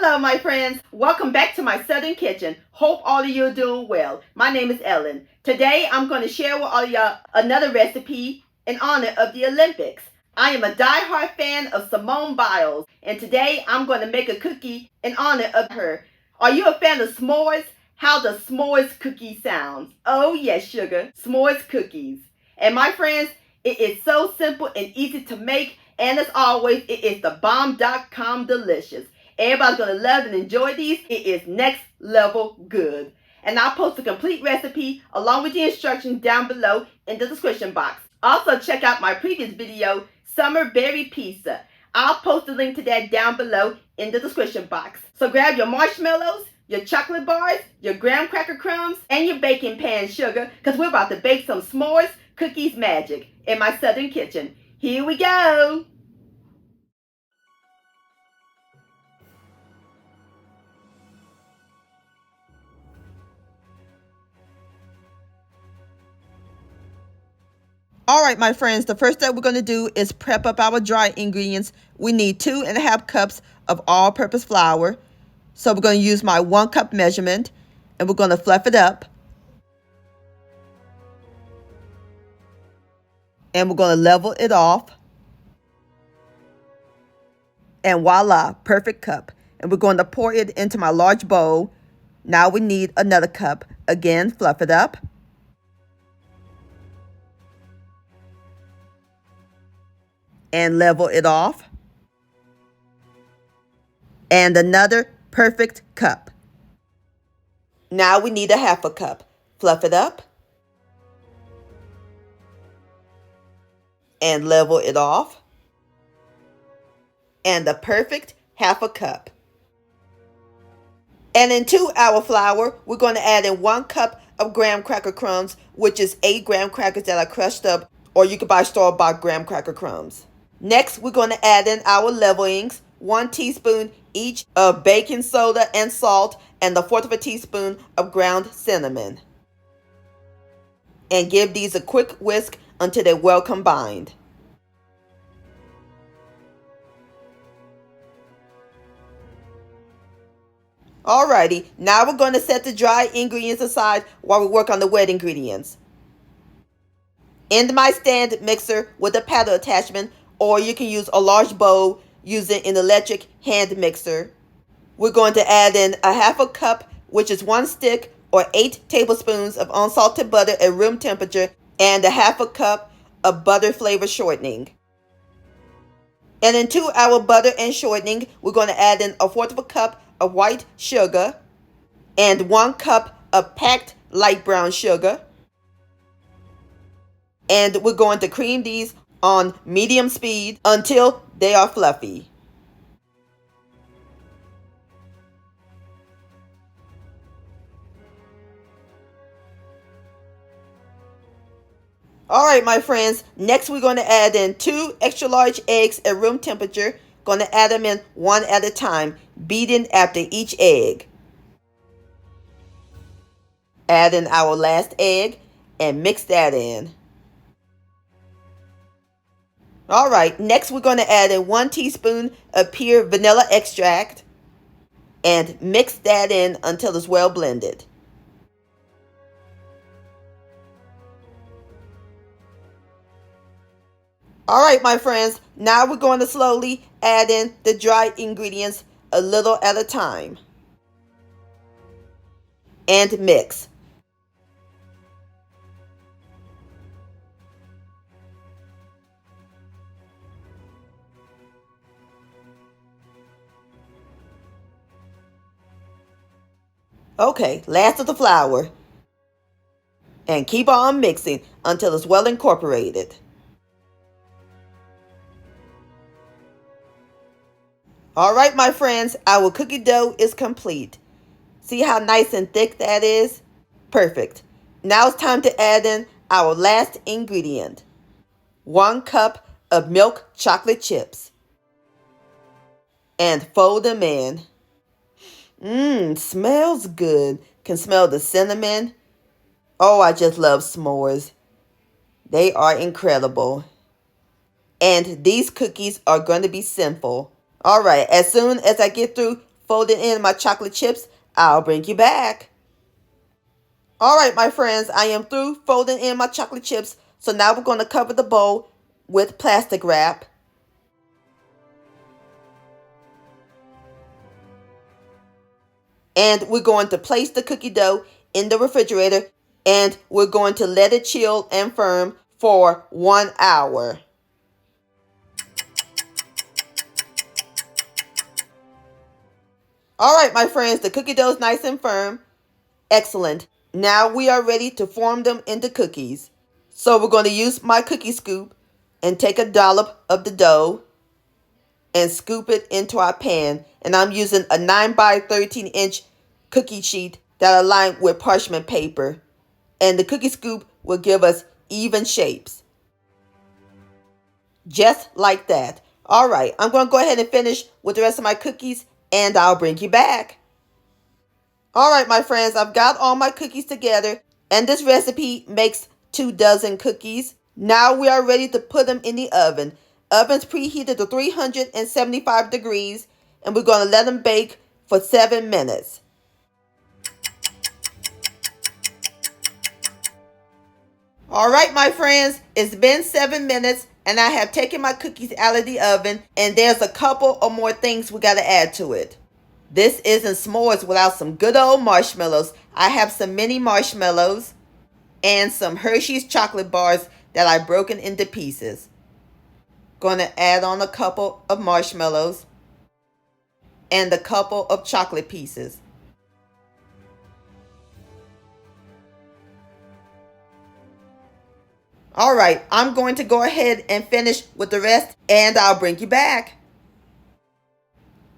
Hello, my friends. Welcome back to my Southern Kitchen. Hope all of you are doing well. My name is Ellen. Today, I'm going to share with all of y'all another recipe in honor of the Olympics. I am a die-hard fan of Simone Biles, and today I'm going to make a cookie in honor of her. Are you a fan of s'mores? How does s'mores cookie sound? Oh yes, sugar, s'mores cookies. And my friends, it is so simple and easy to make, and as always, it is the bomb.com delicious. Everybody's going to love and enjoy these. It is next level good. And I'll post a complete recipe along with the instructions down below in the description box. Also, check out my previous video, Summer Berry Pizza. I'll post a link to that down below in the description box. So grab your marshmallows, your chocolate bars, your graham cracker crumbs, and your baking pan sugar, because we're about to bake some s'mores cookies magic in my Southern kitchen. Here we go. All right, my friends, the first step we're going to do is prep up our dry ingredients. We need 2.5 cups of all-purpose flour. So we're going to use my 1 cup measurement, and we're going to fluff it up. And we're going to level it off. And voila, perfect cup. And we're going to pour it into my large bowl. Now we need another cup. Again, fluff it up. And level it off. And another perfect cup. Now we need 1/2 cup. Fluff it up. And level it off. And the perfect 1/2 cup. And into our flour, we're going to add in 1 cup of graham cracker crumbs, which is 8 graham crackers that are crushed up, or you can buy store-bought graham cracker crumbs. Next, we're going to add in our leavenings, 1 teaspoon each of baking soda and salt, and 1/4 teaspoon of ground cinnamon. And give these a quick whisk until they're well combined. Alrighty, now we're going to set the dry ingredients aside while we work on the wet ingredients. In my stand mixer with a paddle attachment, or you can use a large bowl using an electric hand mixer, we're going to add in 1/2 cup, which is 1 stick or 8 tablespoons of unsalted butter at room temperature, and 1/2 cup of butter flavor shortening. And into our butter and shortening, we're going to add in 1/4 cup of white sugar and 1 cup of packed light brown sugar. And we're going to cream these on medium speed until they are fluffy. Alright, my friends, next we're going to add in 2 extra large eggs at room temperature. Going to add them in one at a time, beating after each egg. Add in our last egg and mix that in. Alright, next we're going to add in 1 teaspoon of pure vanilla extract and mix that in until it's well blended. Alright, my friends, now we're going to slowly add in the dry ingredients a little at a time. And mix. Okay, last of the flour. And keep on mixing until it's well incorporated. Alright, my friends, our cookie dough is complete. See how nice and thick that is? Perfect. Now it's time to add in our last ingredient. 1 cup of milk chocolate chips. And fold them in. Smells good. Can smell the cinnamon. Oh, I just love s'mores. They are incredible. And these cookies are going to be simple. All right, as soon as I get through folding in my chocolate chips. I'll bring you back. Alright, my friends, I am through folding in my chocolate chips. So now we're going to cover the bowl with plastic wrap. And we're going to place the cookie dough in the refrigerator, and we're going to let it chill and firm for 1 hour. Alright, my friends, the cookie dough is nice and firm. Excellent. Now we are ready to form them into cookies. So we're going to use my cookie scoop and take a dollop of the dough and scoop it into our pan. And I'm using a 9 by 13 inch cookie sheet that I lined with parchment paper. And the cookie scoop will give us even shapes. Just like that. Alright, I'm going to go ahead and finish with the rest of my cookies, and I'll bring you back. Alright, my friends, I've got all my cookies together, and this recipe makes 2 dozen cookies. Now we are ready to put them in the oven. Oven's preheated to 375 degrees, and we're going to let them bake for 7 minutes. Alright, my friends, it's been 7 minutes, and I have taken my cookies out of the oven, and there's a couple or more things we got to add to it. This isn't s'mores without some good old marshmallows. I have some mini marshmallows and some Hershey's chocolate bars that I've broken into pieces. Going to add on a couple of marshmallows and a couple of chocolate pieces. Alright, I'm going to go ahead and finish with the rest, and I'll bring you back.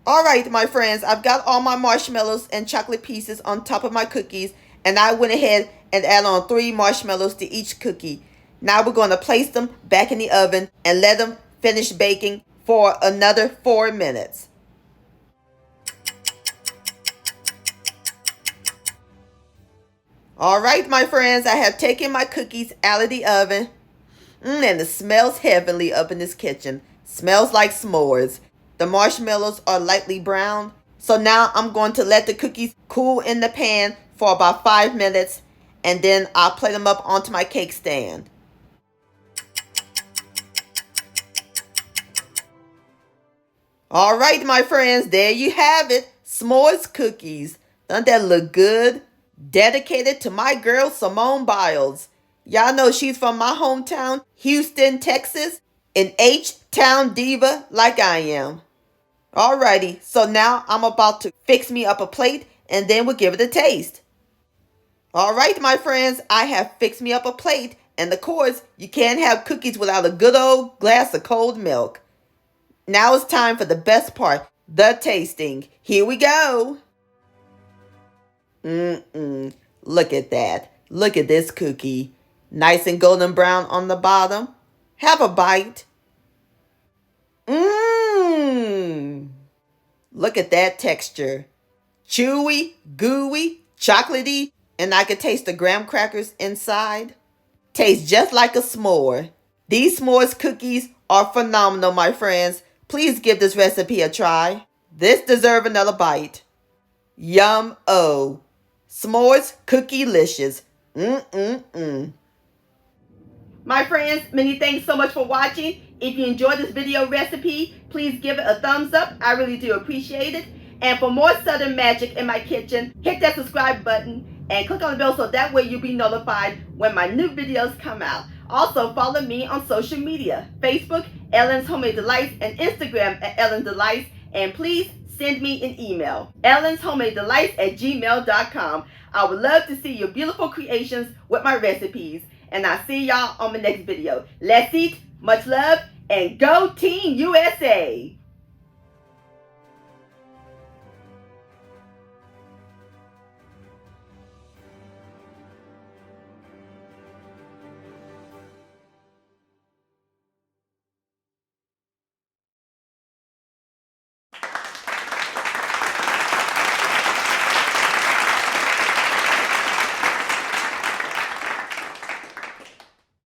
Alright, my friends, I've got all my marshmallows and chocolate pieces on top of my cookies, and I went ahead and added on 3 marshmallows to each cookie. Now we're going to place them back in the oven and let them finish baking for another 4 minutes. Alright, my friends, I have taken my cookies out of the oven. And it smells heavenly up in this kitchen. Smells like s'mores. The marshmallows are lightly brown. So now I'm going to let the cookies cool in the pan for about 5 minutes, and then I'll plate them up onto my cake stand. Alright, my friends, there you have it. S'mores cookies. Doesn't that look good? Dedicated to my girl Simone Biles. Y'all know she's from my hometown, Houston, Texas, an H-Town Diva like I am. Alrighty, so now I'm about to fix me up a plate, and then we'll give it a taste. Alright, my friends, I have fixed me up a plate, and of course, you can't have cookies without a good old glass of cold milk. Now it's time for the best part, the tasting. Here we go. Look at that. Look at this cookie. Nice and golden brown on the bottom. Have a bite. Look at that texture. Chewy, gooey, chocolatey, and I can taste the graham crackers inside. Tastes just like a s'more. These s'mores cookies are phenomenal, my friends. Please give this recipe a try. This deserves another bite. Yum-o. S'mores cookie-licious. My friends, many thanks so much for watching. If you enjoyed this video recipe, please give it a thumbs up. I really do appreciate it. And for more Southern magic in my kitchen, hit that subscribe button and click on the bell so that way you'll be notified when my new videos come out. Also, follow me on social media, Facebook, Ellen's Homemade Delights, and Instagram at Ellen Delights. And please send me an email, ellenshomemadedelights@gmail.com. I would love to see your beautiful creations with my recipes. And I'll see y'all on my next video. Let's eat, much love, and go Team USA!